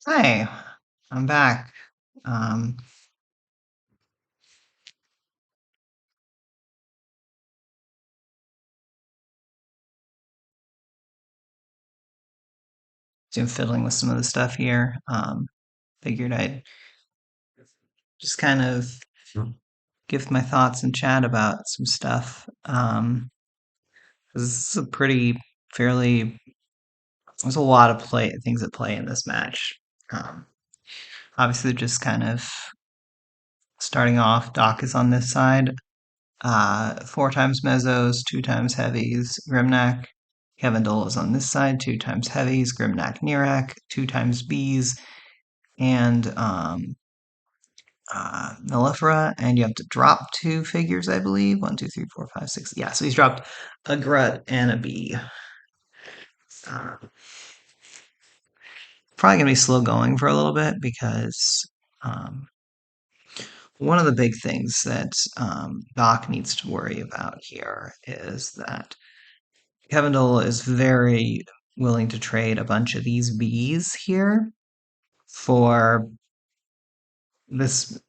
Hi, I'm back. Um, Doing fiddling with some of the stuff here. Figured I'd just kind of give my thoughts and chat about some stuff. 'Cause this is a pretty fairly. There's a lot of play things at play in this match. Um, Obviously, just kind of starting off. Doc is on this side. Four times mezzos, two times heavies. Grimnack. Kevin is on this side, two times heavies. Grimnack Nirak, two times Bs, and Mellifera, and you have to drop two figures, I believe. One, two, three, four, five, six. Yeah, so he's dropped a Grut and a B. Uh, Probably gonna be slow going for a little bit because um, one of the big things that Doc needs to worry about here is that kevindola is very willing to trade a bunch of these Bs here for this,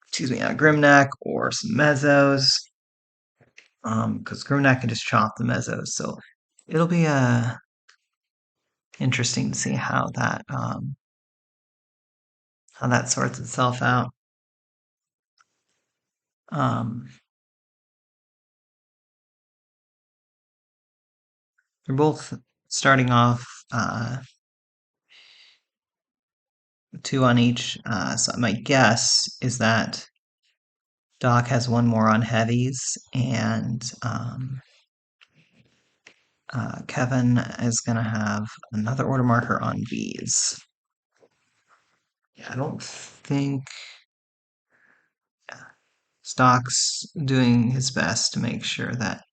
excuse me, a Grimnack or some Mezzos, because Grimnack can just chop the Mezzos. So it'll be interesting to see how that sorts itself out. Um, they're both starting off two on each. So my guess is that Doc has one more on heavies, and Kevin is gonna have another order marker on V's. Yeah, I don't think Stock's doing his best to make sure that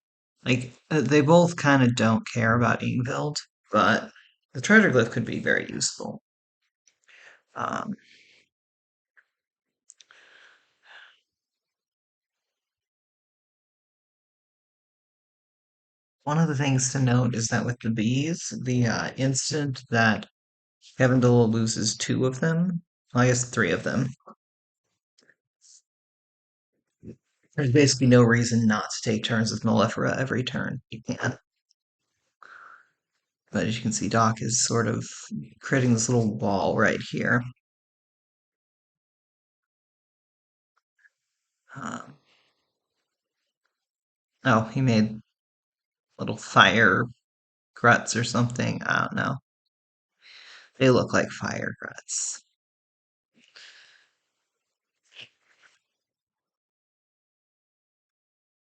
they both kind of don't care about Ingvild, but the treasure glyph could be very useful. Um, One of the things to note is that with the bees, the instant that Kevindola loses two of them, well, I guess three of them, there's basically no reason not to take turns with Malefera every turn. You can. But as you can see, Doc is sort of creating this little wall right here. Um, oh, he made little fire gruts or something. I don't know. They look like fire gruts.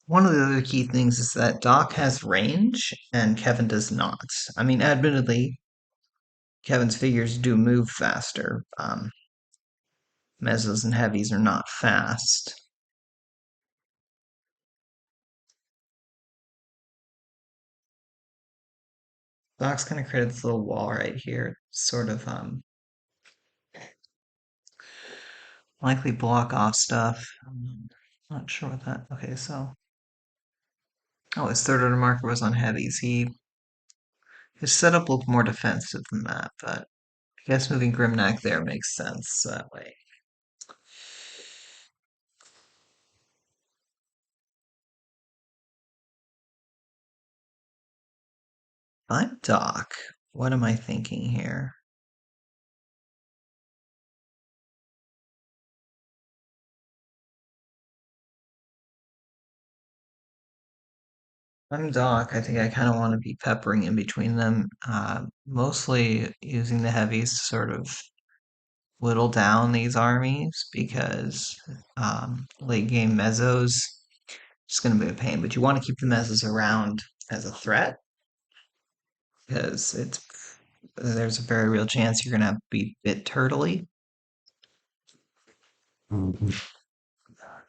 One of the other key things is that Doc has range and Kevin does not. I mean, admittedly, Kevin's figures do move faster. Mezzos and heavies are not fast. Doc's kind of created this little wall right here, sort of likely block off stuff. Not sure what that. Okay, so oh, his third order marker was on heavies. His setup looked more defensive than that, but I guess moving Grimnack there makes sense that way. I'm Doc. What am I thinking here? I'm Doc. I think I kind of want to be peppering in between them, mostly using the heavies to sort of whittle down these armies because late game mezzos is going to be a pain. But you want to keep the mezzos around as a threat because there's a very real chance you're going to be bit turtly.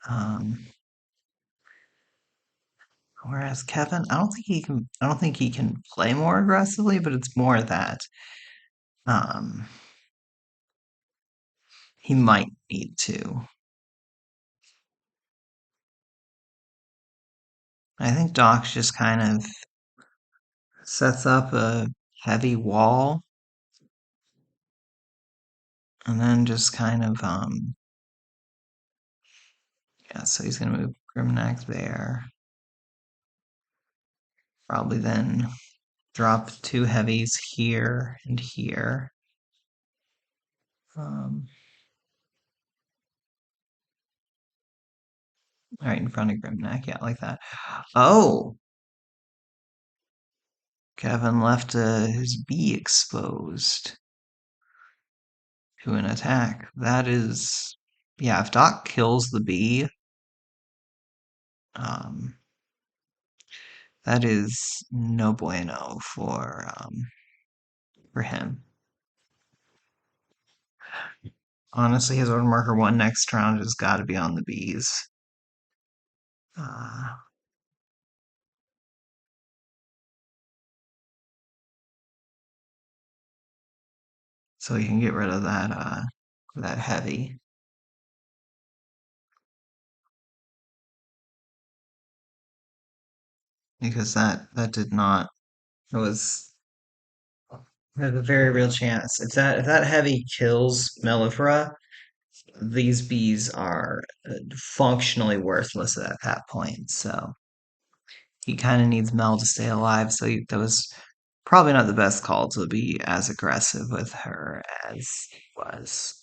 Um, Whereas Kevin, I don't think he can. I don't think he can play more aggressively, but it's more that um, he might need to. I think Doc's just kind of sets up a heavy wall And then just kind of, yeah, so he's going to move Grimnack there. Probably then drop two heavies here and here. Um, right in front of Grimnack, yeah, like that. Oh, Kevin left his B exposed to an attack. That is, yeah, if Doc kills the B, um, that is no bueno for him. Honestly, his order marker one next round has got to be on the Bs. Uh, so he can get rid of that heavy. Because that did not, it was, there's a very real chance. If that heavy kills Mellifera, these bees are functionally worthless at that point. So he kind of needs Mel to stay alive. So that was probably not the best call to be as aggressive with her as he was.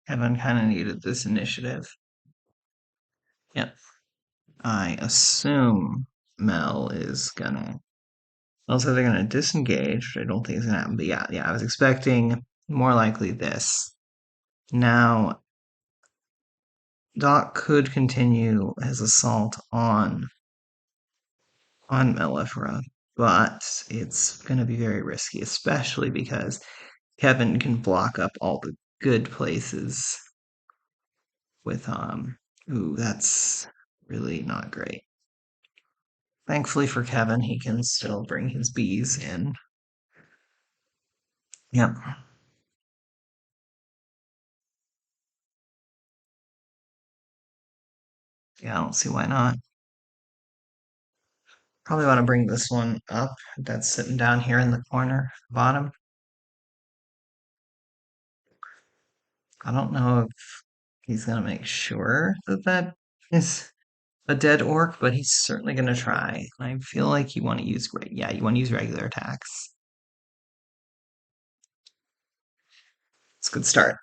Kevin kind of needed this initiative. Yep. I assume Mel is gonna. Also, they're gonna disengage, which I don't think is gonna happen. But yeah, yeah, I was expecting more likely this. Now, Doc could continue his assault on Mellifera, but it's gonna be very risky, especially because Kevin can block up all the good places with Ooh, that's really not great. Thankfully for Kevin, he can still bring his bees in. Yep. Yeah, I don't see why not. Probably want to bring this one up. That's sitting down here in the corner, bottom. I don't know if he's gonna make sure that that is a dead orc, but he's certainly gonna try. I feel like you want to use yeah, you want to use regular attacks. It's a good start.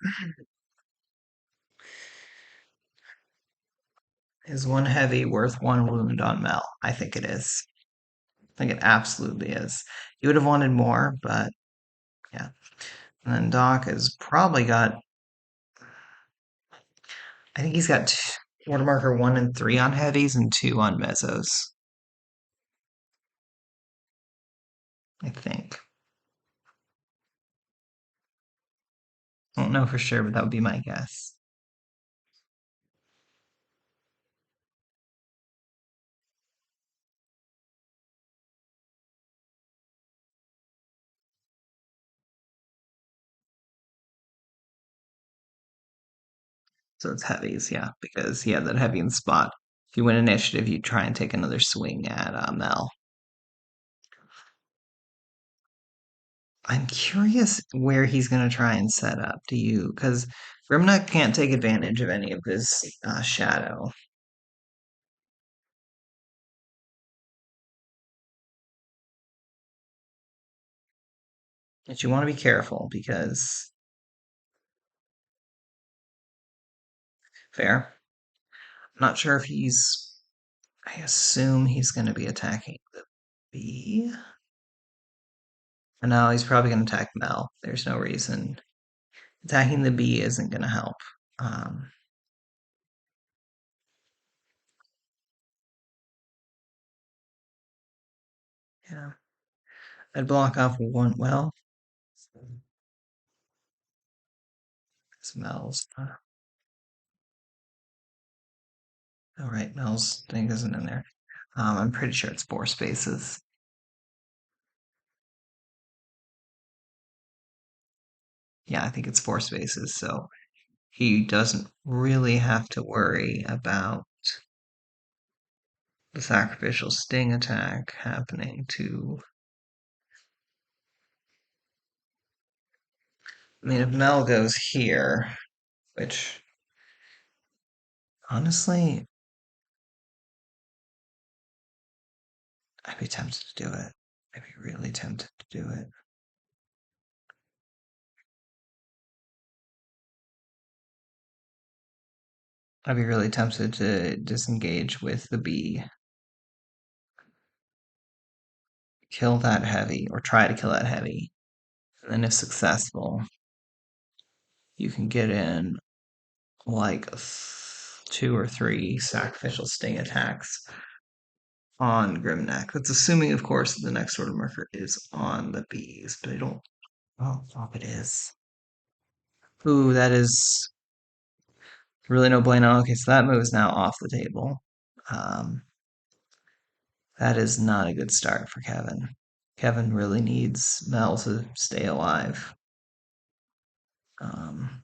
Is one heavy worth one wound on Mel? I think it is. I think it absolutely is. He would have wanted more, but yeah. And then Doc has probably got, I think he's got order marker one and three on heavies and two on mesos. I think. I don't know for sure, but that would be my guess. So it's heavies, yeah, because he had that heavy in spot. If you win initiative, you try and take another swing at Mel. I'm curious where he's going to try and set up. Do you? Because Grimnut can't take advantage of any of his shadow. But you want to be careful because fair. I'm not sure if he's. I assume he's going to be attacking the bee. No, he's probably going to attack Mel. There's no reason. Attacking the bee isn't going to help. Um, yeah, I'd block off one. Well, Mel's. Oh, right, Mel's thing isn't in there. I'm pretty sure it's 4 spaces. Yeah, I think it's 4 spaces. So he doesn't really have to worry about the sacrificial sting attack happening to. I mean, if Mel goes here, which honestly, I'd be tempted to do it. I'd be really tempted to do it. I'd be really tempted to disengage with the bee, kill that heavy, or try to kill that heavy. And then, if successful, you can get in like 2 or 3 sacrificial sting attacks on Grimneck. That's assuming, of course, that the next order marker is on the bees, but I don't. Oh, oh, it is. Ooh, that is really no bueno. Okay, so that move is now off the table. Um, that is not a good start for Kevin. Kevin really needs Mel to stay alive. Um,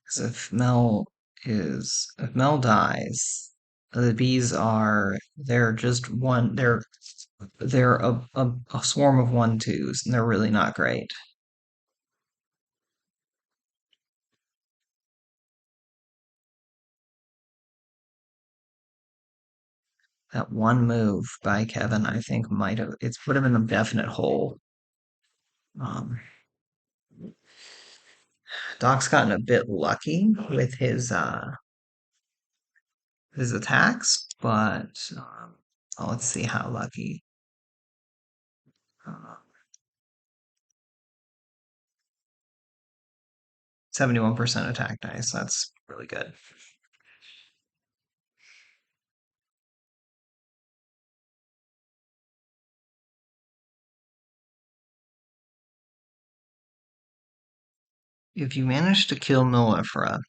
because if Mel dies, the bees are they're just one they're a swarm of 1/2s and they're really not great. That one move by Kevin, I think, might have it's put him in a definite hole. Um, Doc's gotten a bit lucky with his attacks, but oh, let's see how lucky. Uh, 71% attack dice. That's really good. If you manage to kill Nulifera,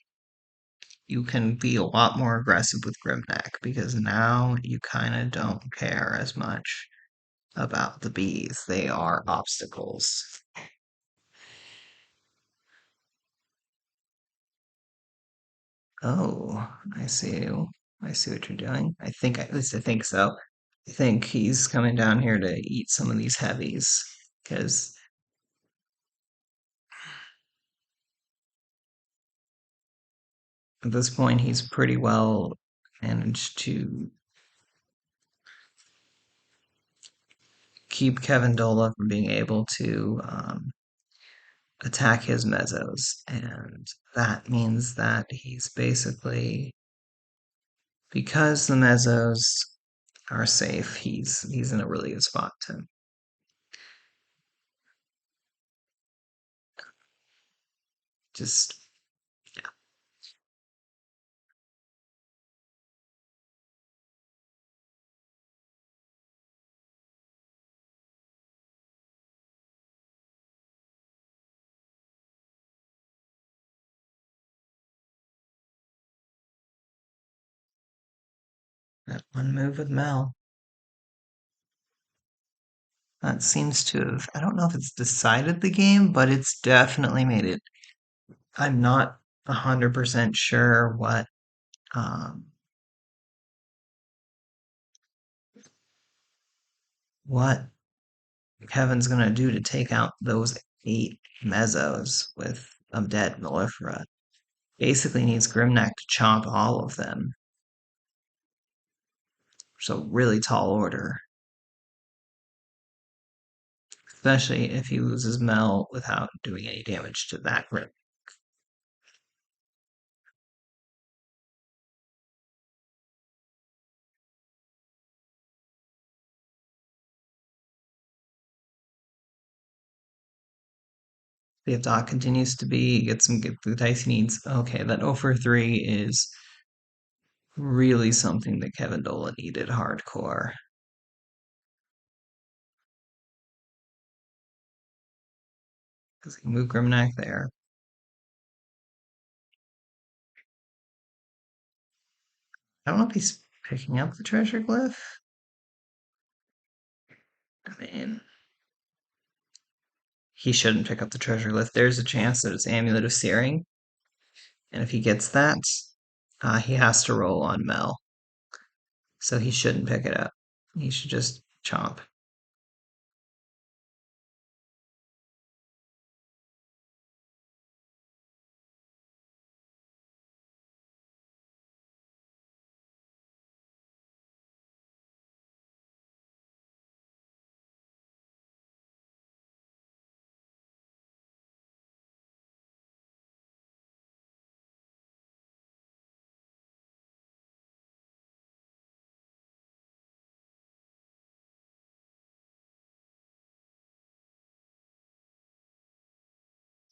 you can be a lot more aggressive with Grimneck because now you kind of don't care as much about the bees. They are obstacles. Oh, I see. I see what you're doing. At least I think so. I think he's coming down here to eat some of these heavies because at this point he's pretty well managed to keep kevindola from being able to attack his mezzos, and that means that he's basically because the mezzos are safe, he's in a really good spot to just yeah, that one move with Mel. That seems to have, I don't know if it's decided the game, but it's definitely made it. I'm not 100% sure um, what Kevin's gonna do to take out those 8 mezzos with Undead Mellifera. Basically needs Grimneck to chomp all of them. So really tall order. Especially if he loses Mel without doing any damage to that Grim. If Doc continues to be, get the dice he needs. Okay, that 0 for 3 is really something that kevindola needed hardcore. Because he moved Grimnack there. I don't know if he's picking up the treasure glyph. I mean, he shouldn't pick up the treasure glyph. There's a chance that it's Amulet of Searing, and if he gets that, he has to roll on Mel. So he shouldn't pick it up. He should just chomp.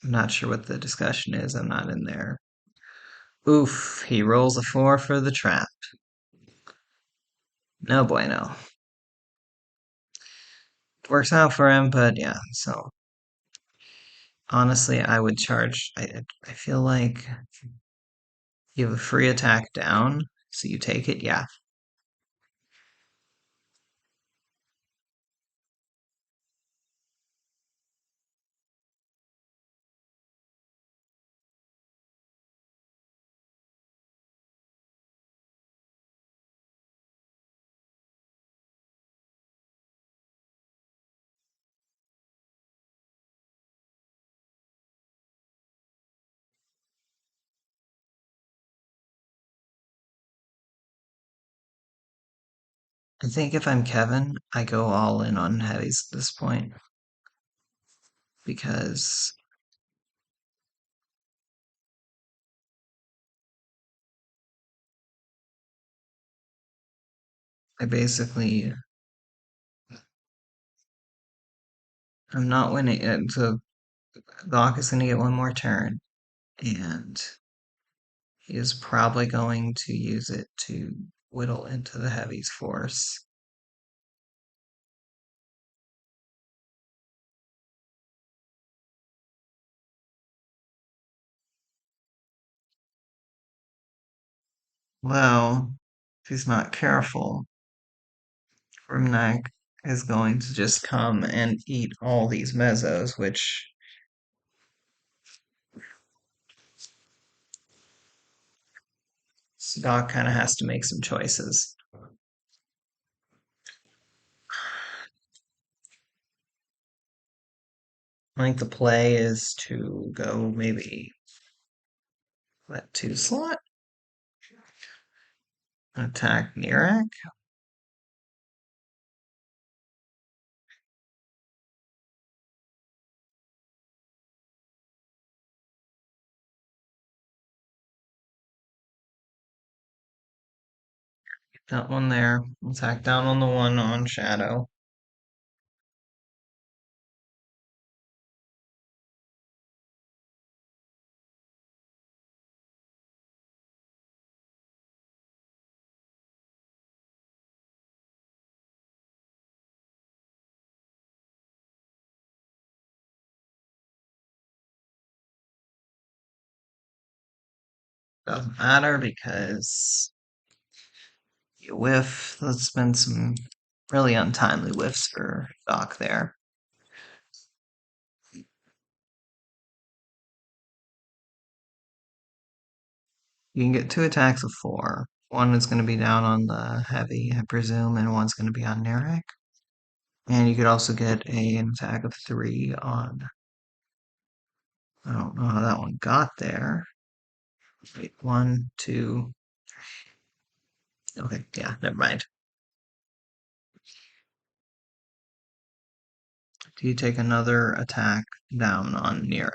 I'm not sure what the discussion is. I'm not in there. Oof, he rolls a 4 for the trap. No bueno. Works out for him, but yeah, so honestly, I would charge. I feel like you have a free attack down, so you take it. Yeah, I think if I'm Kevin, I go all in on heavies at this point because I basically I'm not winning. So Doc is going to get one more turn, and he is probably going to use it to whittle into the heavies force. Well, if he's not careful, Grimnack is going to just come and eat all these mezzos, which Doc kind of has to make some choices. I think the play is to go maybe that 2 slot, attack Nirak. That one there. Attack down on the one on Shadow. Doesn't matter because you whiff. Let's spend some Really untimely whiffs for Doc there. You can get two attacks of four. One is going to be down on the heavy, I presume, and one's going to be on Narek. And you could also get an attack of three on. I don't know how that one got there. Wait, one, two. Okay, yeah, never mind. Do you take another attack down on Nira?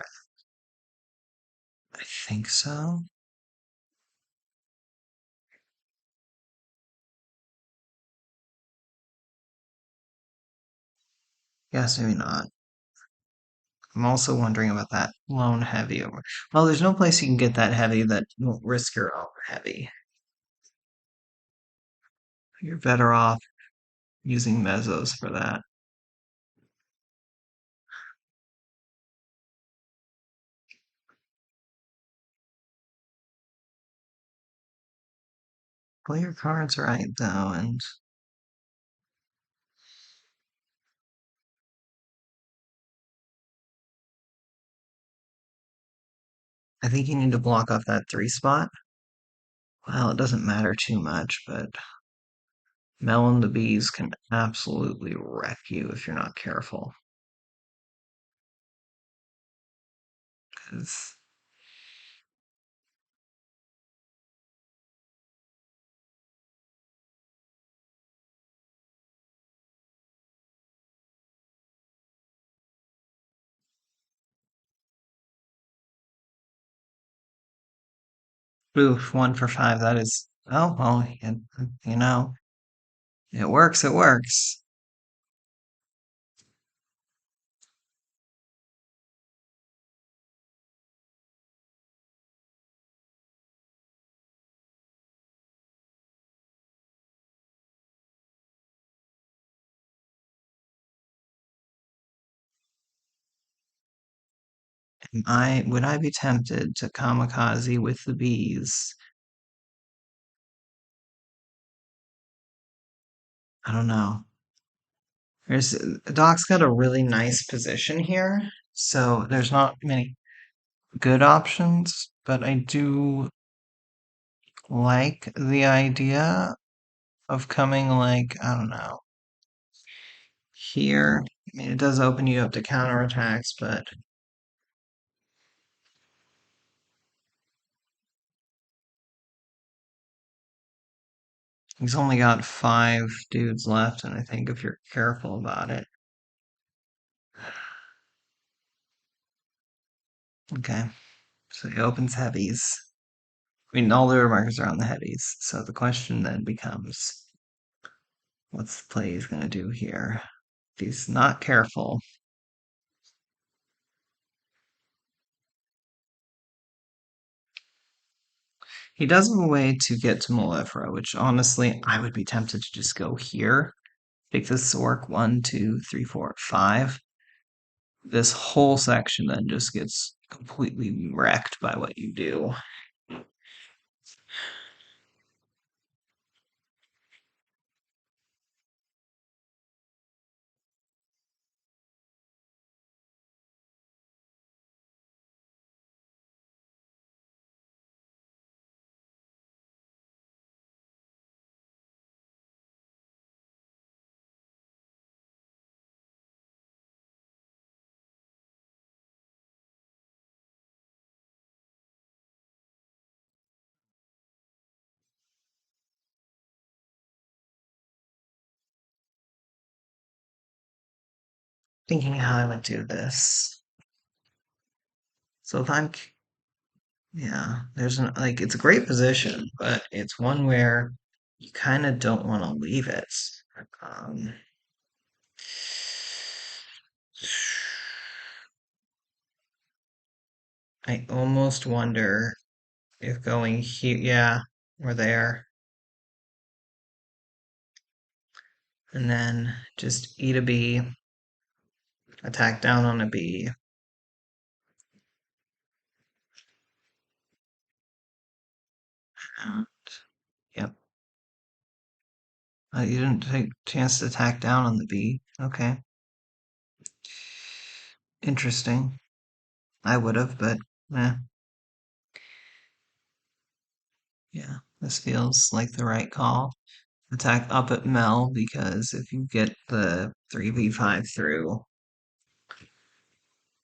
I think so. Yes, maybe not. I'm also wondering about that lone heavy over. Well, there's no place you can get that heavy that won't risk your own heavy. You're better off using mezzos for that. Play your cards right though, and I think you need to block off that three spot. Well, it doesn't matter too much, but Mel and the Bees can absolutely wreck you if you're not careful. 'Cause oof, one for five. That is. Oh well, you know, it works. It works. I would I be tempted to kamikaze with the bees? I don't know. There's Doc's got a really nice position here, so there's not many good options, but I do like the idea of coming like, I don't know, here. I mean, it does open you up to counterattacks, but he's only got five dudes left, and I think if you're careful about it. Okay, so he opens heavies. I mean, all the markers are on the heavies, so the question then becomes, what's the play he's going to do here? If he's not careful, he does have a way to get to Malefra, which honestly, I would be tempted to just go here. Take this orc one, two, three, four, five. This whole section then just gets completely wrecked by what you do. Thinking how I would do this. So if I'm, yeah, there's an, like, it's a great position, but it's one where you kind of don't want to leave it. Um, I almost wonder if going here, yeah, or there, and then just eat a bee, attack down on a bee. And, yep. You didn't take a chance to attack down on the bee. Okay, interesting. I would have, but eh, yeah, this feels like the right call. Attack up at Mel because if you get the 3v5 through,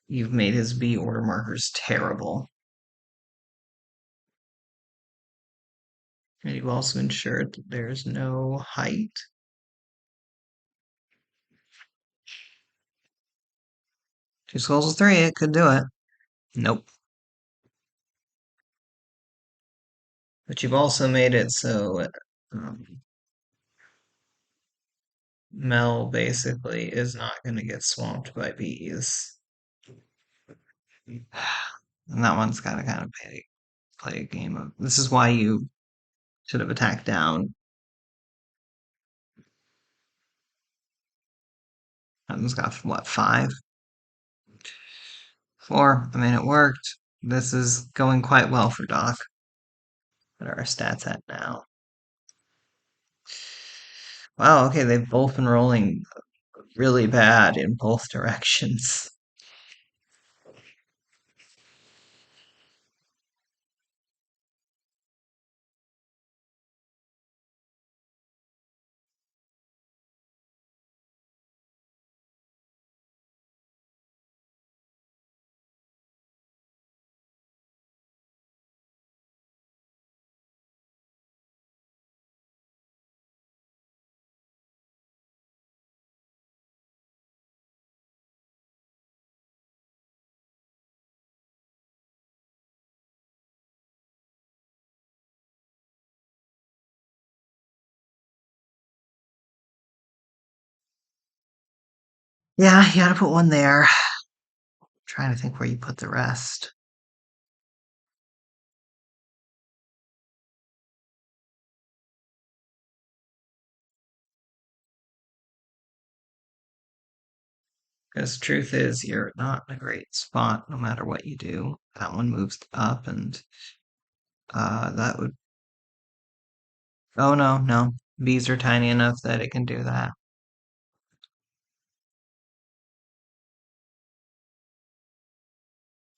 you've made his B order markers terrible. And you've also ensured that there's no height. Two skulls of three, it could do it. Nope. But you've also made it so Mel basically is not going to get swamped by bees. And that one's got to kind of play a game of. This is why you should have attacked down. That one's got, what, five? Four. I mean, it worked. This is going quite well for Doc. What are our stats at now? Wow, okay, they've both been rolling really bad in both directions. Yeah, you gotta put one there. Trying to think where you put the rest. Because truth is, you're not in a great spot no matter what you do. That one moves up, and that would. Oh no, no. Bees are tiny enough that it can do that.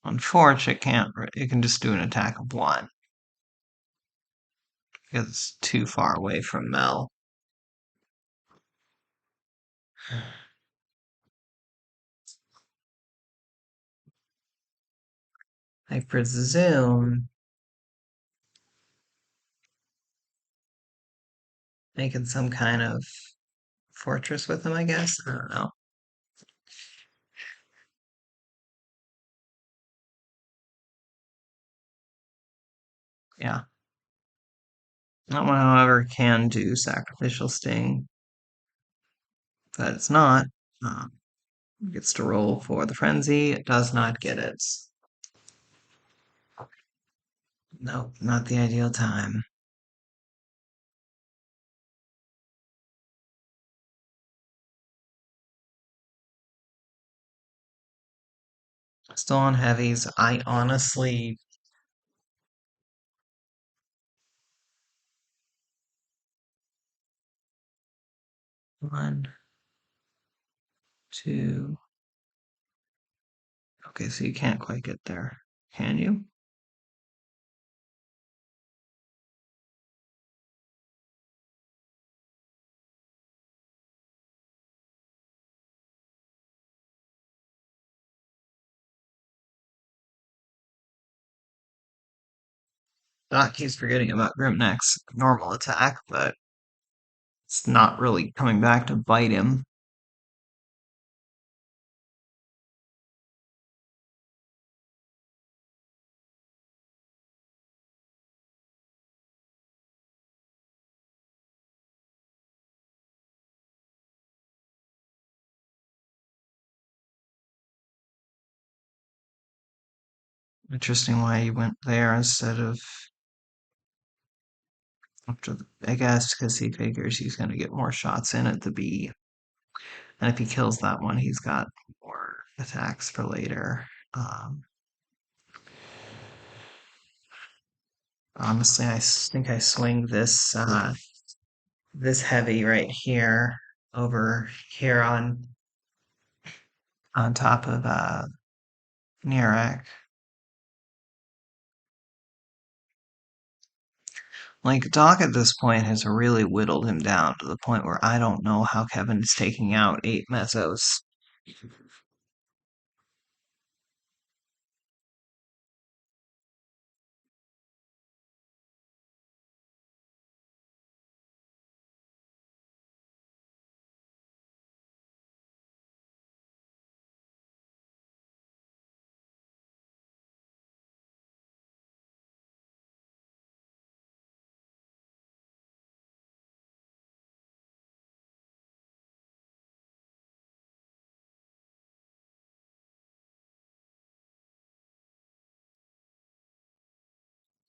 Unfortunately, it can't. It can just do an attack of one because it's too far away from Mel. I presume making some kind of fortress with him. I guess I don't know. Yeah, that one, however, can do sacrificial sting, but it's not. Um, it gets to roll for the frenzy. It does not get it. Nope, not the ideal time. Still on heavies. I honestly, one, two. Okay, so you can't quite get there, can you? Doc keeps forgetting about Grimneck's normal attack, but it's not really coming back to bite him. Interesting why he went there instead of after the, I guess because he figures he's going to get more shots in at the bee. And if he kills that one, he's got more attacks for later. Um, Honestly, think I swing this this heavy right here over here on top of Nirac. Like Doc at this point has really whittled him down to the point where I don't know how Kevin is taking out 8 mesos.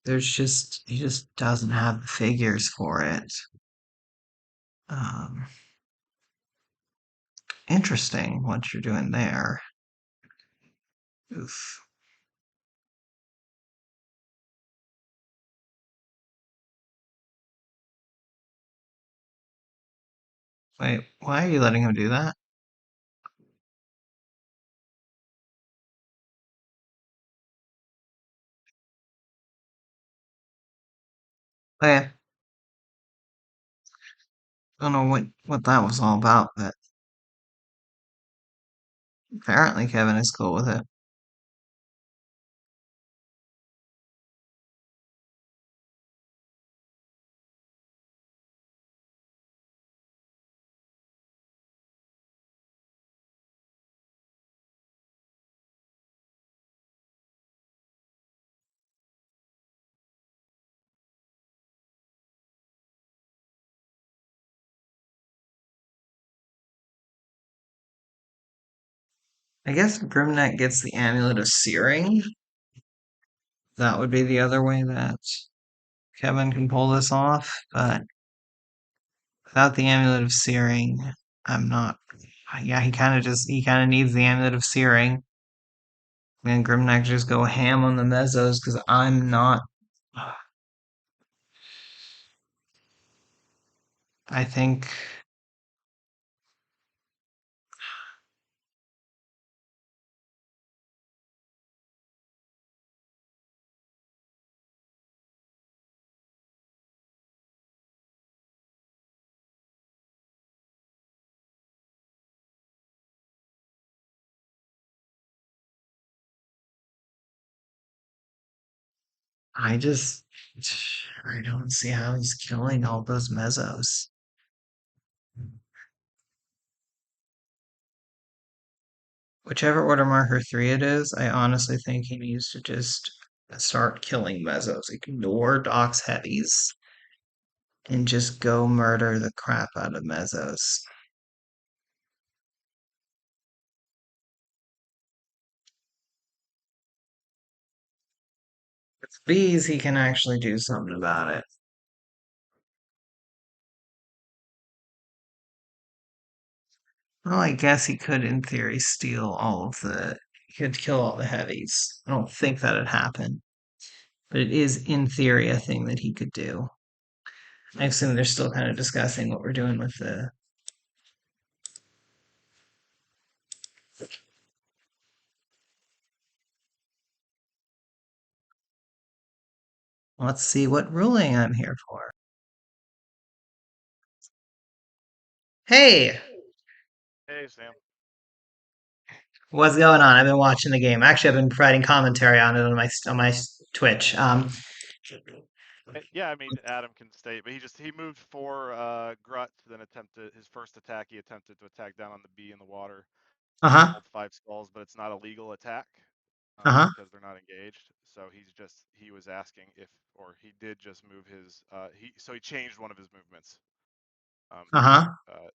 He just doesn't have the figures for it. Um, Interesting what you're doing there. Oof. Wait, why are you letting him do that? Okay, I don't know what that was all about, but apparently Kevin is cool with it. I guess if Grimneck gets the Amulet of Searing, that would be the other way that Kevin can pull this off, but without the Amulet of Searing, I'm not. Yeah, he kind of needs the Amulet of Searing. And Grimneck just go ham on the mesos because I'm not. I think I just I don't see how he's killing all those mesos. Whichever order marker 3 it is, I honestly think he needs to just start killing mesos. Ignore Doc's heavies and just go murder the crap out of mesos. With these, he can actually do something about it. Well, I guess he could, in theory, steal all of the. He could kill all the heavies. I don't think that'd happen, but it is, in theory, a thing that he could do. I assume they're still kind of discussing what we're doing with the. Let's see what ruling I'm here for. Hey, Hey, Sam. what's going on? I've been watching the game. Actually, I've been providing commentary on it on my Twitch. Yeah, I mean Adam can stay, but he moved for Grut, then attempted his first attack. He attempted to attack down on the bee in the water, Uh huh. rolled 5 skulls, but it's not a legal attack Uh huh. because they're not engaged. So he was asking if, or he did just move his he changed one of his movements Uh to huh.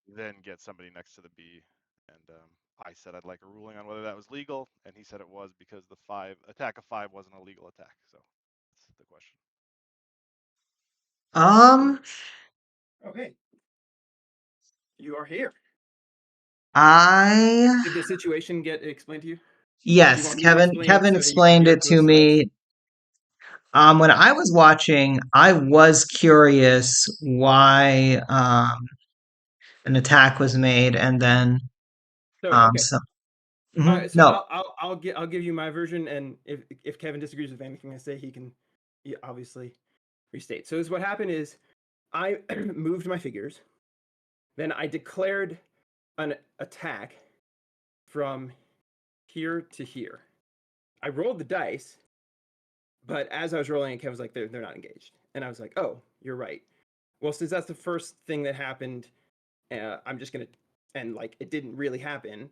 then get somebody next to the bee, and I said I'd like a ruling on whether that was legal, and he said it was because the five attack of 5 wasn't a legal attack. So that's the question. Um. Okay, you are here. I Did the situation get explained to you? Do you Yes, want me to explain it Kevin so that you can explained hear it it to both sides? me. When I was watching, I was curious why an attack was made, and then So okay. so So no, I'll give you my version, and if Kevin disagrees with anything I say, he obviously restate. So what happened is I moved my figures, then I declared an attack from here to here. I rolled the dice, but as I was rolling it, Kevin was like, they're not engaged. And I was like, oh, you're right. Well, since that's the first thing that happened, I'm just going to, and like it didn't really happen,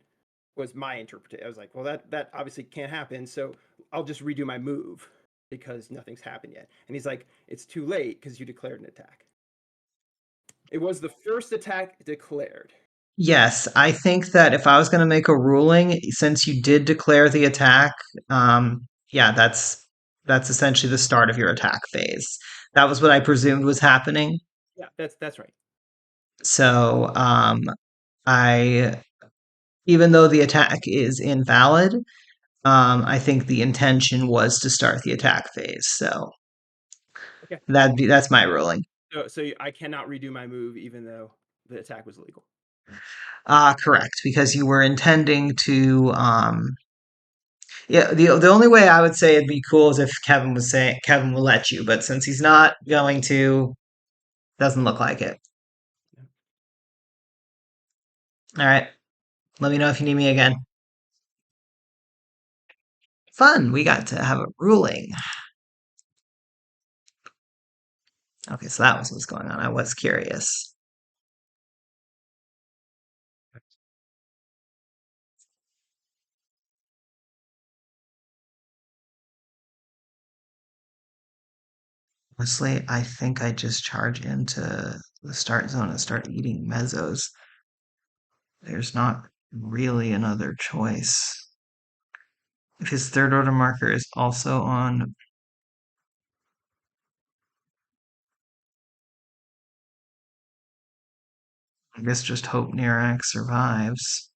was my interpretation. I was like, well, that obviously can't happen. So I'll just redo my move because nothing's happened yet. And he's like, it's too late because you declared an attack. It was the first attack declared. yes, I think that if I was going to make a ruling, since you did declare the attack, yeah, that's essentially the start of your attack phase. That was what I presumed was happening. Yeah, that's right. So, I even though the attack is invalid, I think the intention was to start the attack phase. So Okay. that's my ruling. So I cannot redo my move even though the attack was legal. Correct, because you were intending to. Yeah, the only way I would say it'd be cool is if Kevin was saying Kevin will let you, but since he's not going to, doesn't look like it. Yeah. All right, let me know if you need me again. Fun, we got to have a ruling. Okay, so that was what's going on. I was curious. Honestly, I think I just charge into the start zone and start eating mezzos. There's not really another choice. If his third order marker is also on, I guess just hope Nirac survives.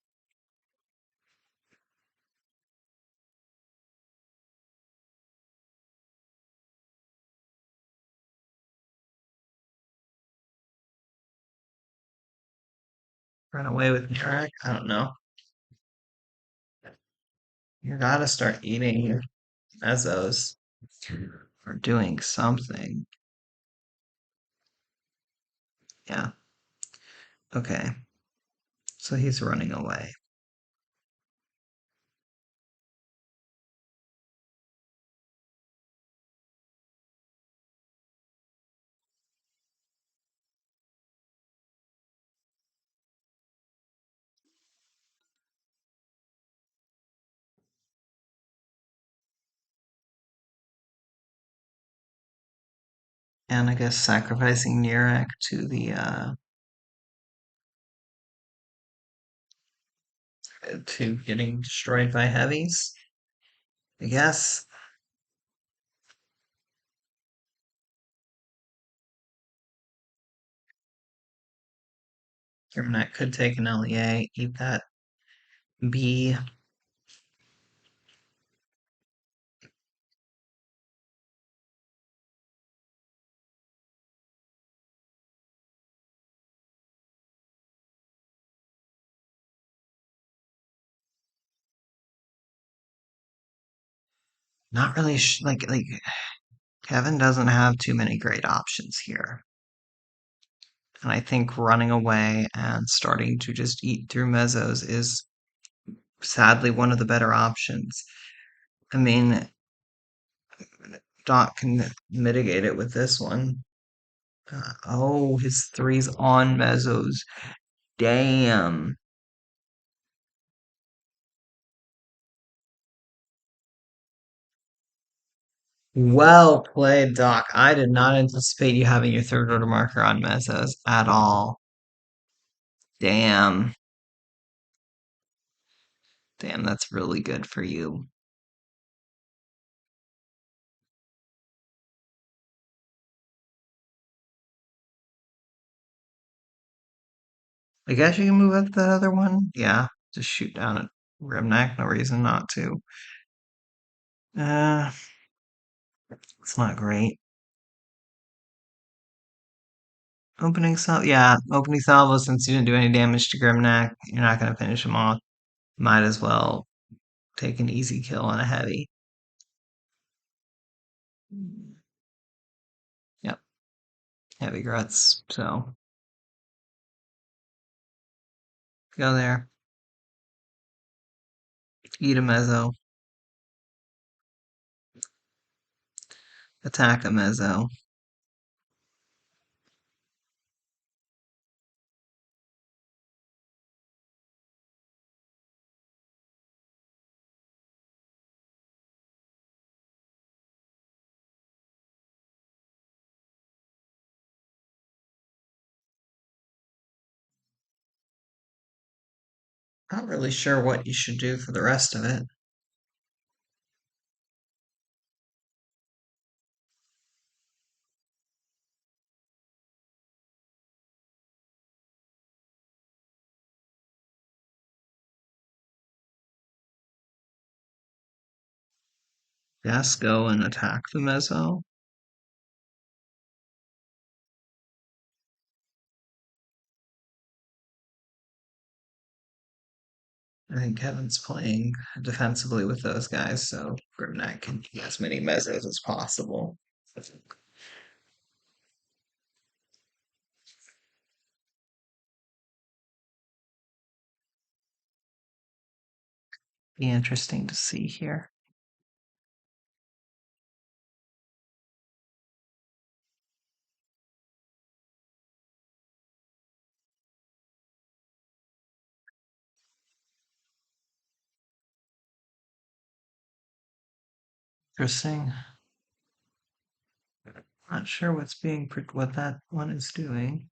Run away with Nirac? I don't know. You gotta start eating mezzos or doing something. Yeah. Okay. So he's running away. And I guess sacrificing Nirac to getting destroyed by heavies. I guess. Grimnak could take an LEA, eat that B. Not really like Kevin doesn't have too many great options here. And I think running away and starting to just eat through mezzos is sadly one of the better options. I mean, Doc can mitigate it with this one. Oh, his three's on mezzos. Damn. Well played, Doc. I did not anticipate you having your third order marker on mezzos at all. Damn. Damn, that's really good for you. I guess you can move up that other one. Yeah, just shoot down at Rimnack. No reason not to. Uh, It's not great. Opening salvo, yeah, opening salvo since you didn't do any damage to Grimnack, you're not going to finish him off. Might as well take an easy kill on a heavy. Yep, heavy gruts. So go there, eat a mezzo, attack a mezzo. Not really sure what you should do for the rest of it. Yes, go and attack the mezzo. I think Kevin's playing defensively with those guys, so Grimnack can get as many mezzos as possible. Be interesting to see here. Interesting. Not sure what that one is doing.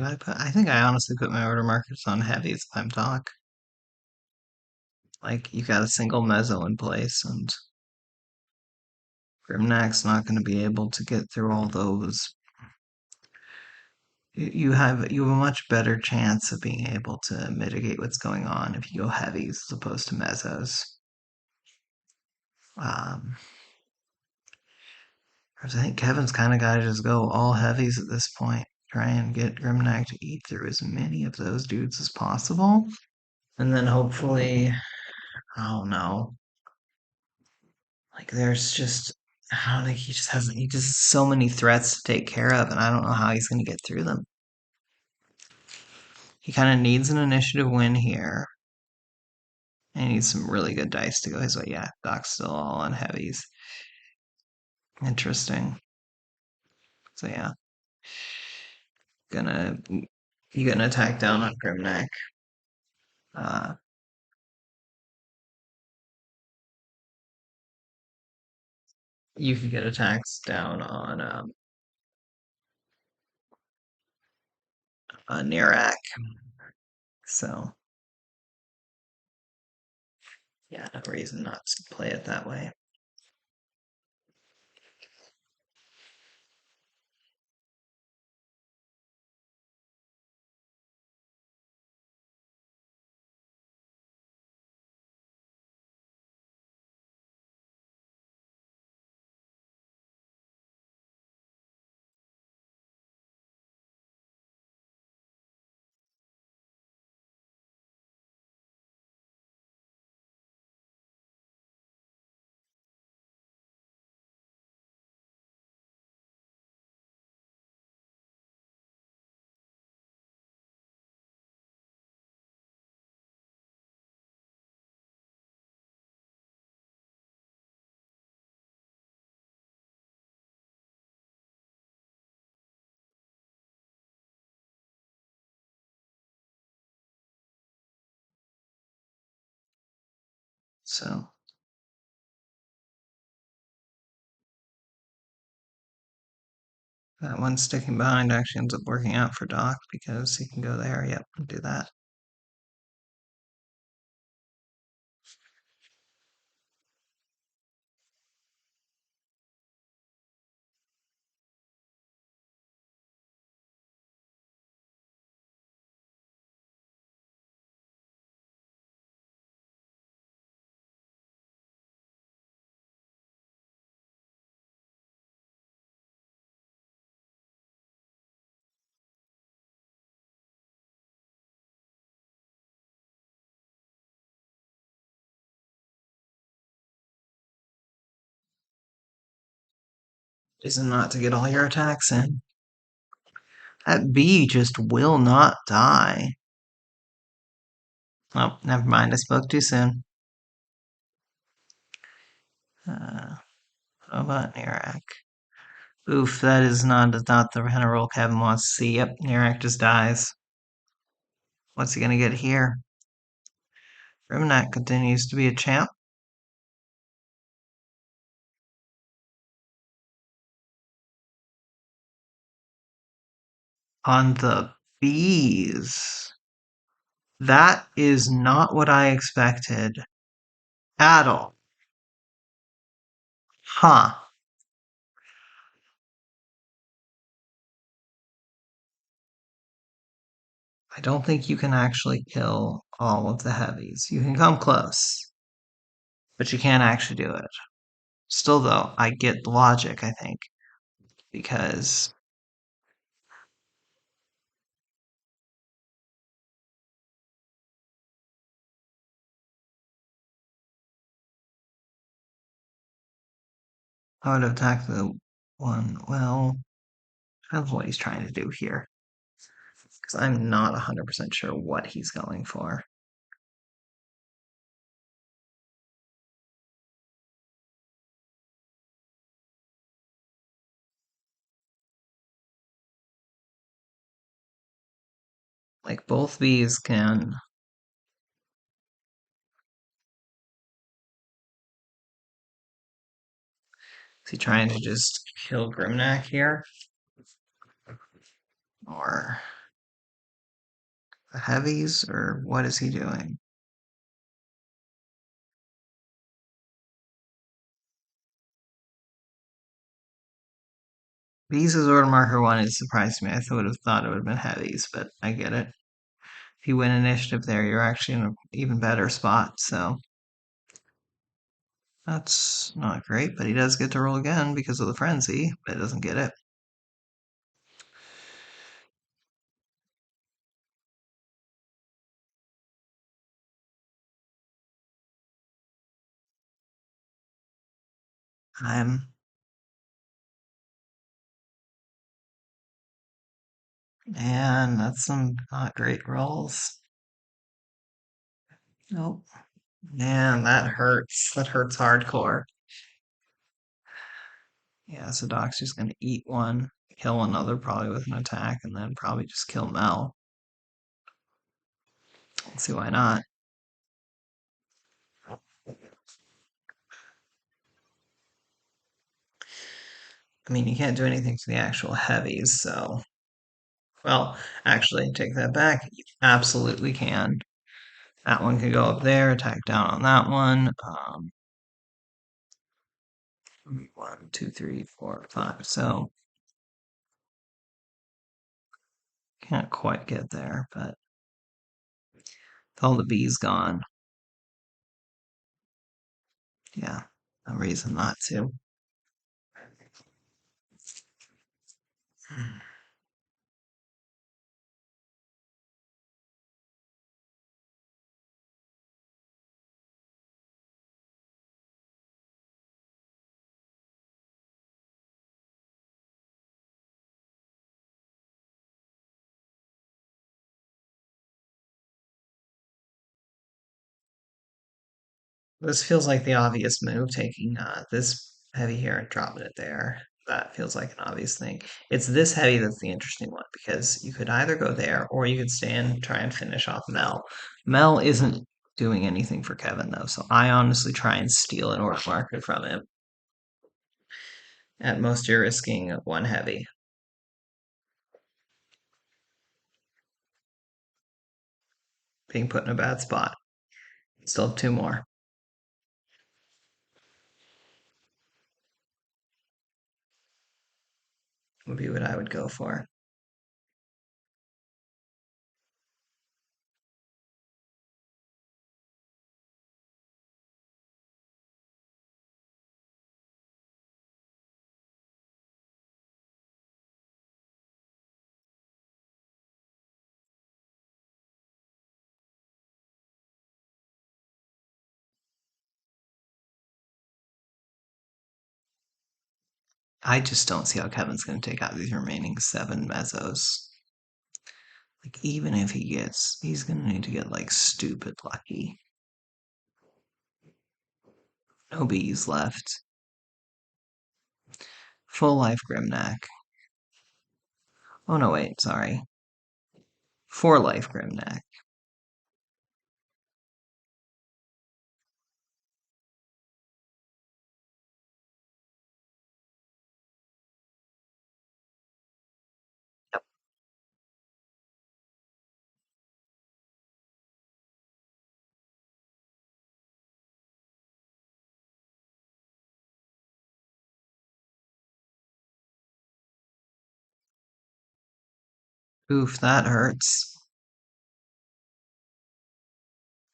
I think I honestly put my order markers on heavies if I'm Doc. Like, you got a single mezzo in place, and Grimnack's not going to be able to get through all those. You have a much better chance of being able to mitigate what's going on if you go heavies as opposed to mezzos. Um, Whereas I think Kevin's kind of got to just go all heavies at this point. Try and get Grimnack to eat through as many of those dudes as possible. And then hopefully, I don't know. Like there's just I don't think he just so many threats to take care of, and I don't know how he's gonna get through them. He kinda needs an initiative win here. And he needs some really good dice to go his way. Yeah, Doc's still all on heavies. Interesting. So yeah. Gonna you gonna attack down on Grimnack. Uh you can get attacks down on Nirak. So yeah, no reason not to play it that way. So That one sticking behind actually ends up working out for Doc because he can go there. Yep, do that. Reason not to get all your attacks in. That bee just will not die. Oh, never mind. I spoke too soon. How about Nirak? Oof, that is not the kind of roll Kevin wants to see. Yep, Nirak just dies. What's he gonna get here? Grimnak continues to be a champ. On the bees. That is not what I expected at all. Huh. I don't think you can actually kill all of the heavies. You can come close, but you can't actually do it. Still, though, I get the logic, I think, because I would attack the one. Well, depends what he's trying to do here, because I'm not 100% sure what he's going for. Like, both bees can. Is he trying to just kill Grimnak here? Or the heavies? Or what is he doing? Bees as order marker one is surprised me. I would have thought it would have been heavies, but I get it. If you win initiative there, you're actually in an even better spot, so that's not great, but he does get to roll again because of the frenzy, but doesn't get it. I'm Man, that's some not great rolls. Nope. Man, that hurts. That hurts hardcore. Yeah, so Doc's just gonna eat one, kill another probably with an attack, and then probably just kill Mel. Let's see why not. I mean, you can't do anything to the actual heavies, so. Well, actually, take that back. You absolutely can. That one could go up there, attack down on that one. One, two, three, four, five. So can't quite get there, but with all the bees gone, yeah, no reason not to. This feels like the obvious move, taking this heavy here and dropping it there. That feels like an obvious thing. It's this heavy that's the interesting one because you could either go there or you could stay and try and finish off Mel. Mel isn't doing anything for Kevin though, so I honestly try and steal an orc marker from him. At most, you're risking one heavy. being put in a bad spot. Still have two more. Would be what I would go for. I just don't see how Kevin's going to take out these remaining seven mezzos. Like, even if he gets, he's going to need to get, like, stupid lucky. No bees left. Full life Grimnack. Oh, no, wait, sorry. 4 life Grimnack. Yep. Oof, that hurts.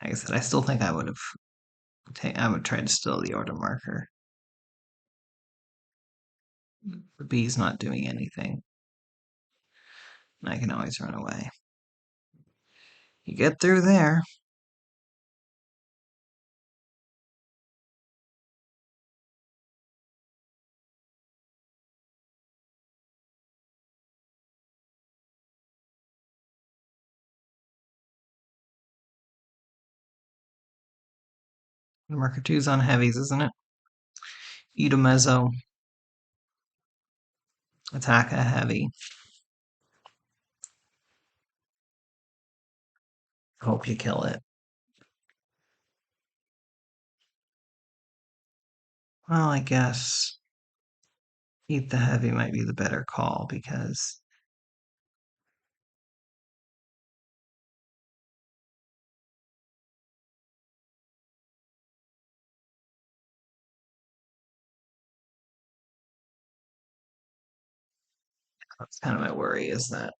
Like I said, I still think I would have. I would try to steal the order marker. The bee's not doing anything, and I can always run away. You get through there. Marker two's on heavies, isn't it? Eat a mezzo. Attack a heavy. Hope you kill it. Well, I guess eat the heavy might be the better call because that's kind of my worry is that.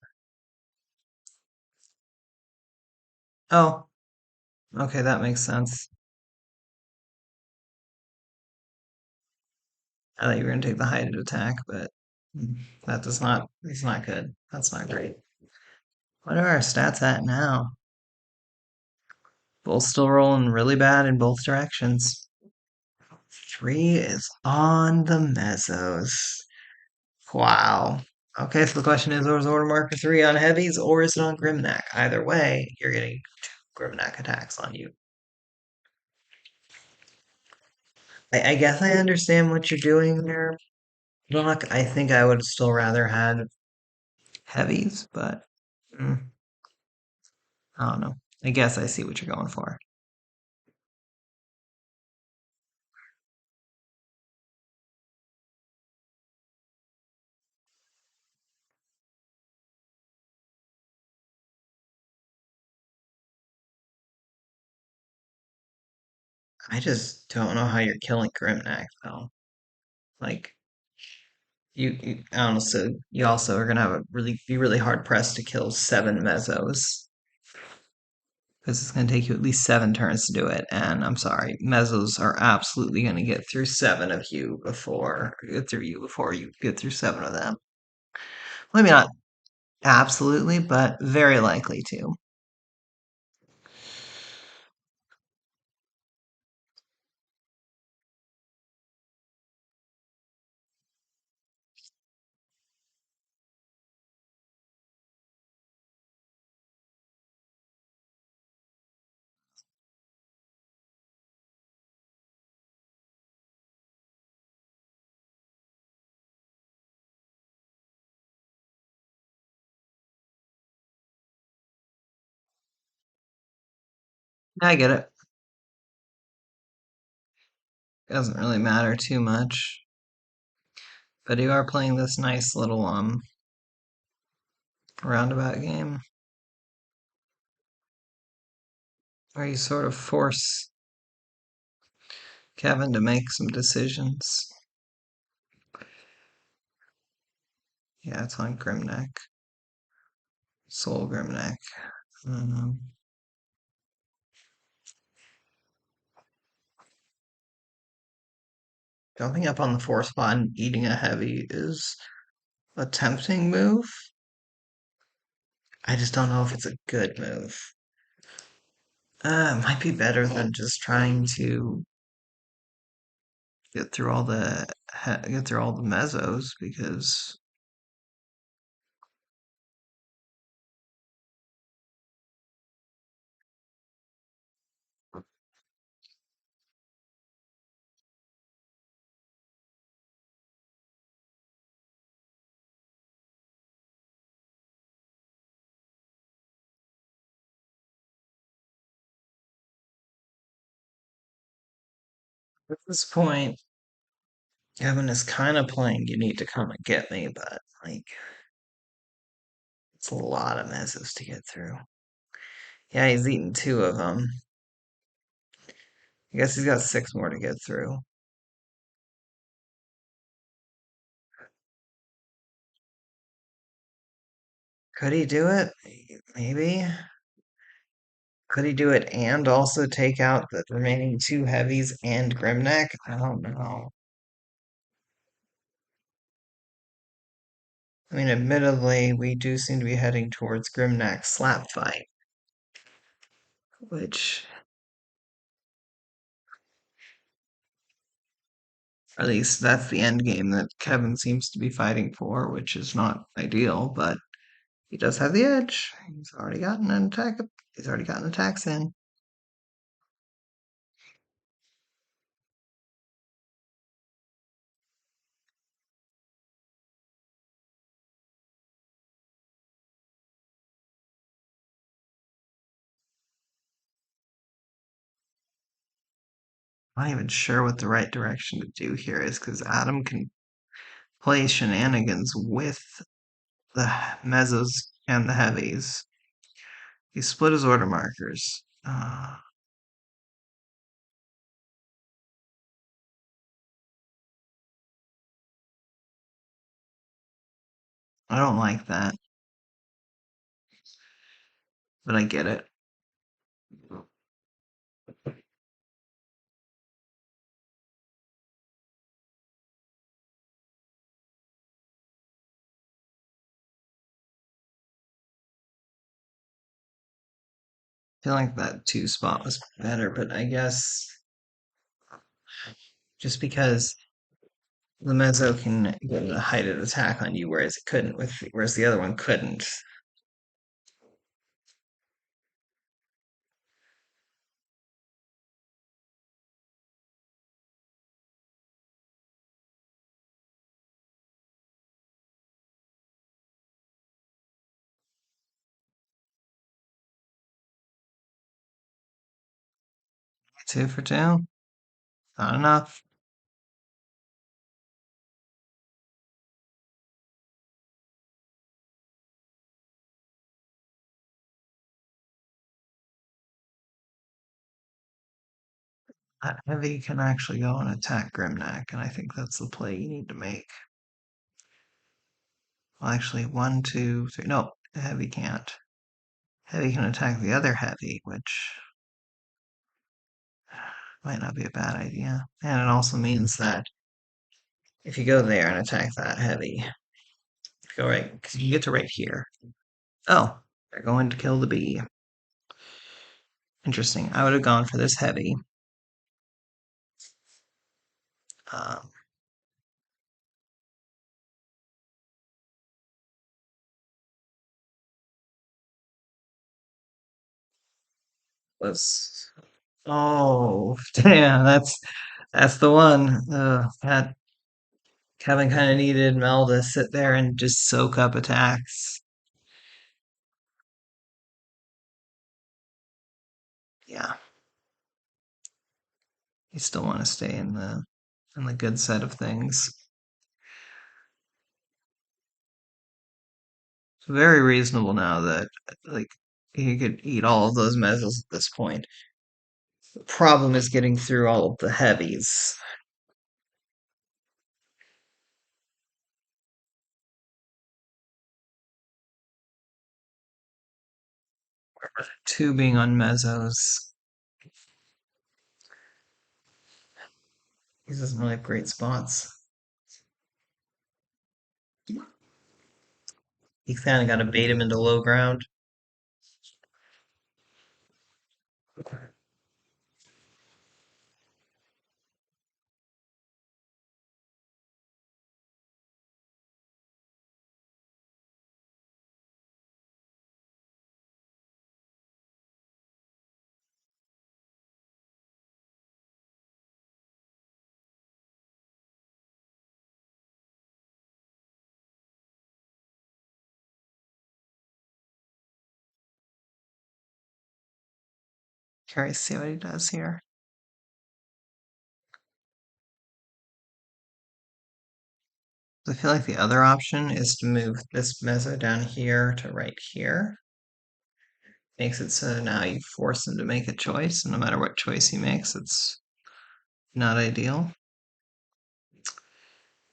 Oh, okay, that makes sense. I thought you were going to take the heightened attack, but that does not. It's not good. That's not great. What are our stats at now? Both still rolling really bad in both directions. 3 is on the mezzos. Wow. Okay, so the question is order marker 3 on heavies or is it on Grimnack? Either way, you're getting 2 Grimnack attacks on you. I guess I understand what you're doing there, Doc. I think I would still rather had heavies, but mm, I don't know. I guess I see what you're going for. I just don't know how you're killing Grimnack though. Like I don't know. So you also are gonna have a really hard pressed to kill 7 mezzos because it's gonna take you at least 7 turns to do it. And I'm sorry, mezzos are absolutely gonna get through 7 of you before you get through 7 of them. Maybe not absolutely, but very likely to. I get it. It doesn't really matter too much. But you are playing this nice little roundabout game. where you sort of force Kevin to make some decisions. Yeah, it's on Grimneck. Soul Grimneck. Um, Jumping up on the 4 spot and eating a heavy is a tempting move. I just don't know if it's a good move. It might be better than just trying to get through all the mezzos because at this point, Kevin is kind of playing you need to come and get me, but like it's a lot of mezzos to get through. Yeah, he's eaten 2 of them. I guess he's got 6 more to get through. Could he do it? Maybe. Could he do it and also take out the remaining 2 heavies and Grimneck? I don't know. I mean, admittedly, we do seem to be heading towards Grimneck slap fight, which, at least that's the end game that Kevin seems to be fighting for, which is not ideal, but he does have the edge. He's already gotten an attack. He's already gotten attacks in. I'm not even sure what the right direction to do here is because Adam can play shenanigans with the mezzos and the heavies. He split his order markers. I don't like that, but I get it. I feel like that 2 spot was better, but I guess just because the mezzo can get a heightened attack on you, whereas the other one couldn't. 2 for 2, not enough. That heavy can actually go and attack Grimneck, and I think that's the play you need to make. Well, actually, 1, 2, 3. No, the heavy can't. Heavy can attack the other heavy, which might not be a bad idea. And it also means that if you go there and attack that heavy, go right, because you get to right here. Oh, they're going to kill the bee. Interesting. I would have gone for this heavy. Um, was oh damn, that's the one. That Kevin kind of needed Mel to sit there and just soak up attacks. Yeah, you still want to stay in the good side of things. It's very reasonable now that like You could eat all of those mezzos at this point. The problem is getting through all of the heavies. Two being on mezzos. He doesn't really have great spots. You kind of got to bait him into low ground. Curious to see what he does here. I feel like the other option is to move this mezzo down here to right here. Makes it so now you force him to make a choice, and no matter what choice he makes, it's not ideal.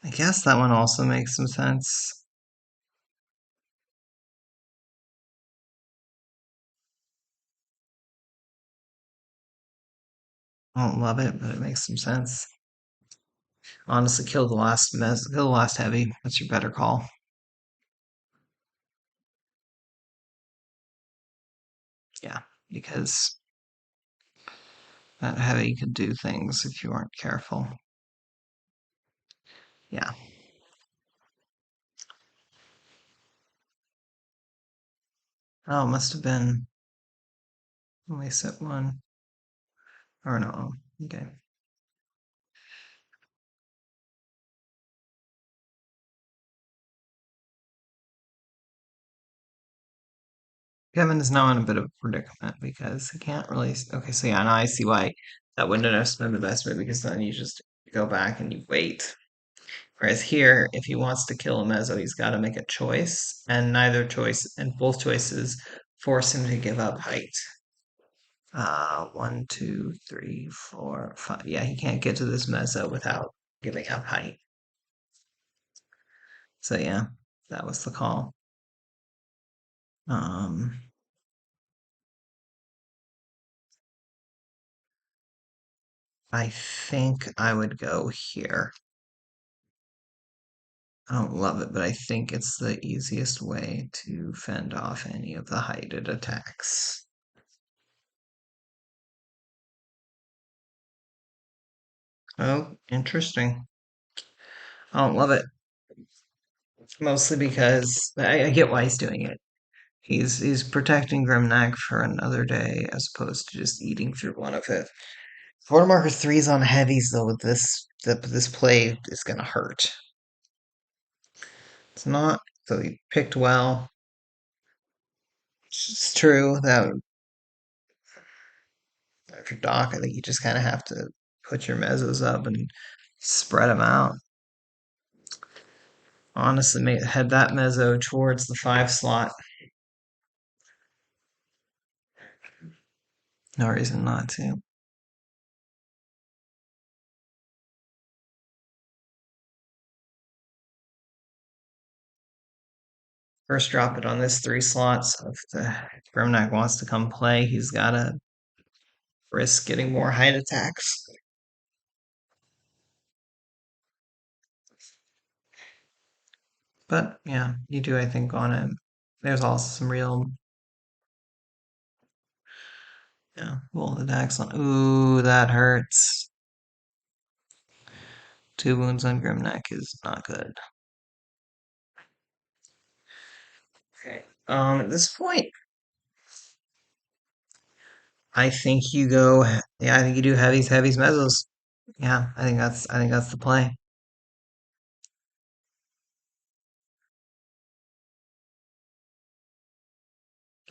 I guess that one also makes some sense. I don't love it, but it makes some sense. Honestly, kill the last heavy. That's your better call. Yeah, because that heavy could do things if you aren't careful. Yeah. Oh, it must have been only set one. Or no. Okay. Kevin is now in a bit of a predicament because he can't really. Okay, so yeah, now I see why that wouldn't have been the best move because then you just go back and you wait. Whereas here, if he wants to kill a mezzo, he's got to make a choice, and neither choice and both choices force him to give up height. One, two, three, four, five. Yeah, he can't get to this mezzo without giving up height. So yeah, that was the call. Um, I think I would go here. I don't love it, but I think it's the easiest way to fend off any of the heighted attacks. Oh, interesting. I don't love it. Mostly because I get why he's doing it. He's protecting Grimnack for another day as opposed to just eating through one of it. Quarter marker threes on heavies though with this play is gonna hurt. It's not, so he picked well. It's true that after Doc, I think you just kind of have to put your mezzos up and spread them out. Honestly, head that mezzo towards the five slot. No reason not to. First drop it on this three slot, so if the Grimnack wants to come play, he's gotta risk getting more height attacks. But yeah, you do, I think, on it. There's also some real, yeah, roll attacks on. Ooh, that hurts. Two wounds on Grimneck is not good. Okay. At this point, I think you go. Yeah, I think you do heavies, mezzos. Yeah, I think that's the play.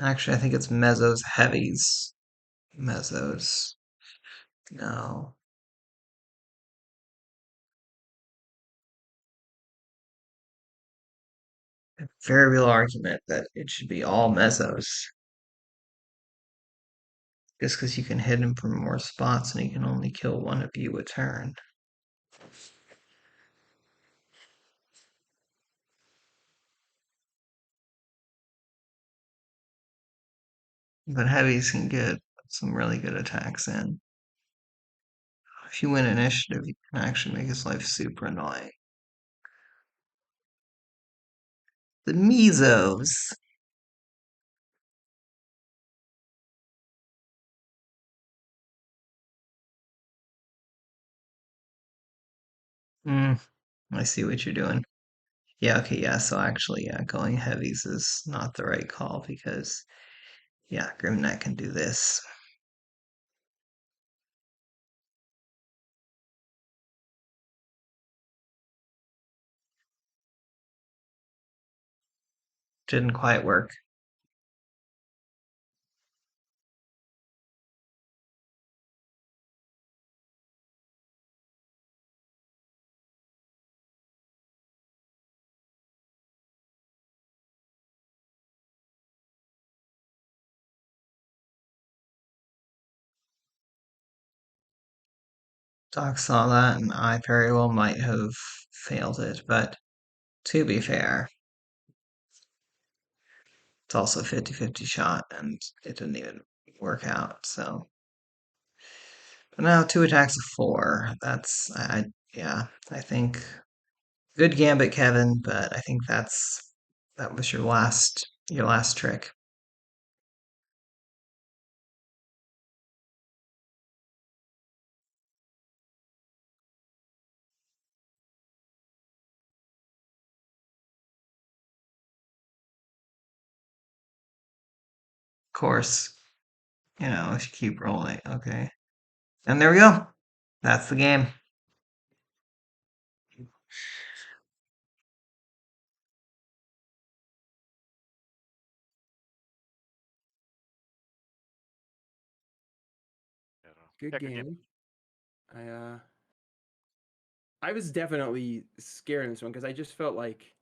Actually, I think it's mezzos, heavies, mezzos. No, very real argument that it should be all mezzos. just because you can hit him from more spots and he can only kill one of you a turn. But heavies can get some really good attacks in. If you win initiative, you can actually make his life super annoying. The Mesos. Hmm, I see what you're doing. Yeah, okay, yeah, so actually, yeah, going heavies is not the right call because, yeah, Grimneck can do this. Didn't quite work. Doc saw that, and I very well might have failed it, but to be fair, it's also a 50-50 shot, and it didn't even work out, so. But now, two attacks of four. Yeah, I think good gambit, Kevin, but I think that was your last trick. Of course, if you keep rolling, okay. And there we go. That's the game. Yeah, no. Good Yeah, good game. game. I was definitely scared in this one because I just felt like,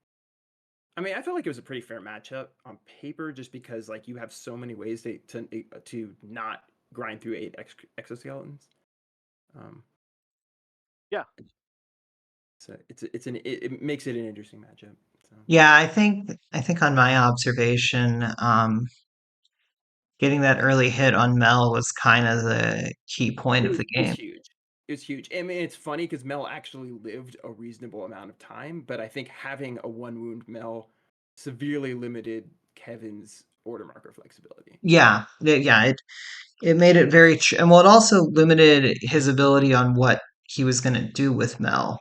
I mean, I felt like it was a pretty fair matchup on paper, just because like you have so many ways to not grind through eight exoskeletons. Um, Yeah. so it makes it an interesting matchup. So Yeah, I think on my observation, getting that early hit on Mel was kind of the key point of the it was game. huge. It was huge. I mean, it's funny because Mel actually lived a reasonable amount of time, but I think having a one wound Mel severely limited Kevin's order marker flexibility. Yeah, it made it very, and well, it also limited his ability on what he was going to do with Mel.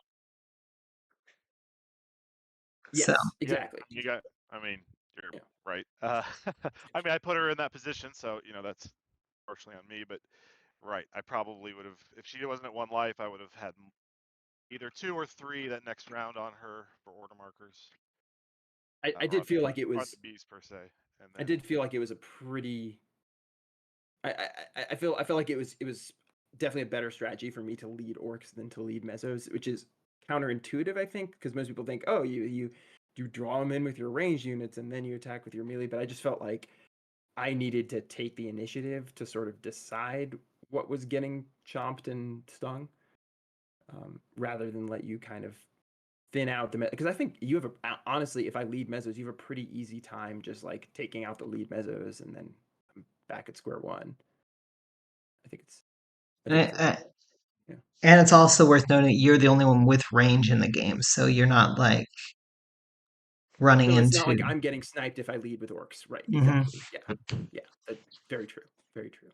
So, Yes, Yeah, exactly. you got. I mean, you're Yeah. right. I mean, I put her in that position, so that's partially on me. But right, I probably would have, if she wasn't at one life, I would have had either two or three that next round on her for order markers, I or did feel like it on the was. bees per se, and I then did feel like it was a pretty. I feel like it was definitely a better strategy for me to lead orcs than to lead mesos, which is counterintuitive, I think, because most people think, oh, you draw them in with your range units and then you attack with your melee. But I just felt like I needed to take the initiative to sort of decide what was getting chomped and stung, rather than let you kind of thin out the because I think you have honestly, if I lead mesos, you have a pretty easy time just like taking out the lead mesos and then I'm back at square one. I think it's I think it's and reasonable. Yeah. it's also worth noting that you're the only one with range in the game, so you're not like running So it's not into. like I'm getting sniped if I lead with orcs. Right. Mhm. Exactly. Yeah. Yeah. Very true. Very true.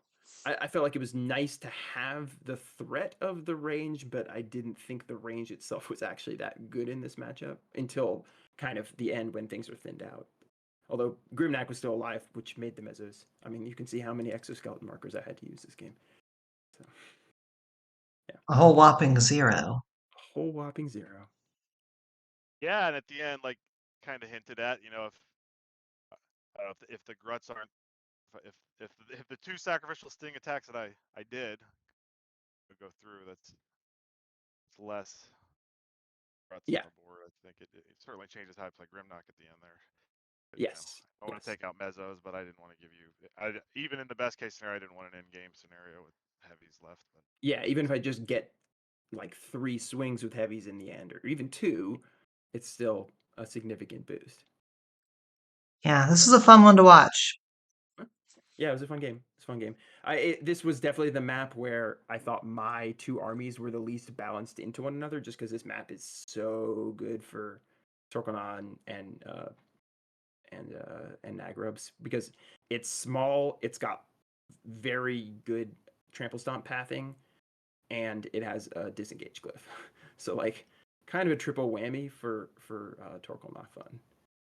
I felt like it was nice to have the threat of the range, but I didn't think the range itself was actually that good in this matchup until kind of the end when things were thinned out. Although Grimnack was still alive, which made the mesos. I mean, you can see how many exoskeleton markers I had to use this game. So, yeah. A whole whopping zero. A whole whopping zero. yeah, and at the end, like kind of hinted at, if if the gruts aren't, if the two sacrificial sting attacks that I did would go through, it's less gruts on Yeah. the board. I think it certainly changes how I play Grimnock at the end there. Yes. I want to Yes. take out mezzos, but I didn't want to give you. Even in the best case scenario, I didn't want an end game scenario with heavies left. But Yeah. Even if I just get like 3 swings with heavies in the end, or even 2, it's still a significant boost. Yeah, this was a fun one to watch. Yeah, it was a fun game. It's a fun game. This was definitely the map where I thought my 2 armies were the least balanced into one another, just because this map is so good for Torkonan and Nagrubs, because it's small, it's got very good trample stomp pathing, and it has a disengage glyph. So like kind of a triple whammy for Torkoal Not Fun.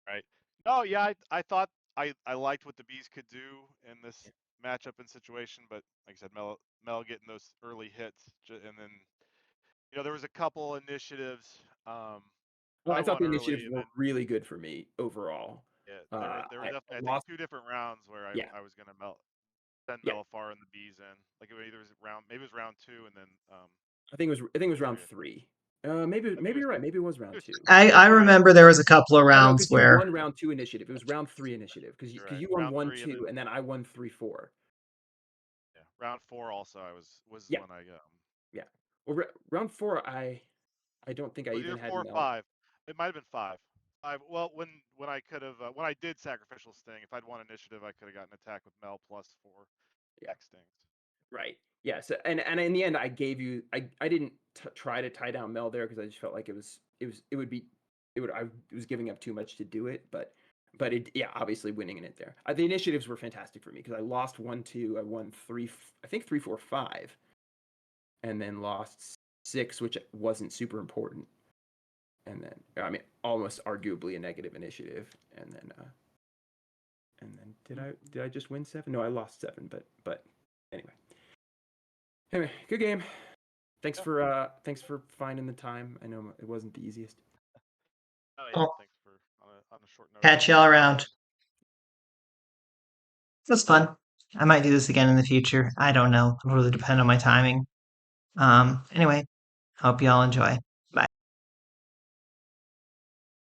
right. No, yeah, I thought I liked what the bees could do in this matchup and situation, but like I said, Mel getting those early hits, and then there was a couple initiatives. Well, I I thought won the early, initiatives and were then really good for me overall. yeah, there were I definitely, I think, lost. 2 different rounds where Yeah, I was gonna send yeah. Melifar and the bees in. Like it either was maybe it was round 2, and then I think it was round 3. 3. I think Maybe it was you're right. Maybe it was it round was 2. I it was round remember 2. there was a couple of Oh no, rounds because you where won round 2 initiative. It was round 3 initiative because You're you right. won Round one 3, and then 2, and then I won 3-4. yeah, round 4 also was Yeah, when I yeah. Well, round 4, I don't think I was even either had 4 or Mel. 5. It might have been 5. 5. Well, when I could have when I did sacrificial sting, if I'd won initiative, I could have gotten attack with Mel plus 4 Yeah. X stings. Right. Yeah. So and in the end, I gave you. I didn't try to tie down Mel there because I just felt like it would be it would I was giving up too much to do it. But it, yeah, obviously winning in it there. The initiatives were fantastic for me because I lost 1-2. I won 3. I think 3-4-5, and then lost 6, which wasn't super important. And then I mean almost arguably a negative initiative. And then did I just win 7? No, I lost 7. But anyway. Anyway, good game. Yeah. Thanks for finding the time. I know it wasn't the easiest. Oh yeah. oh, Thanks for on a short notice. catch y'all around. It was fun. I might do this again in the future. I don't know. It'll really depend on my timing. Anyway, hope y'all enjoy.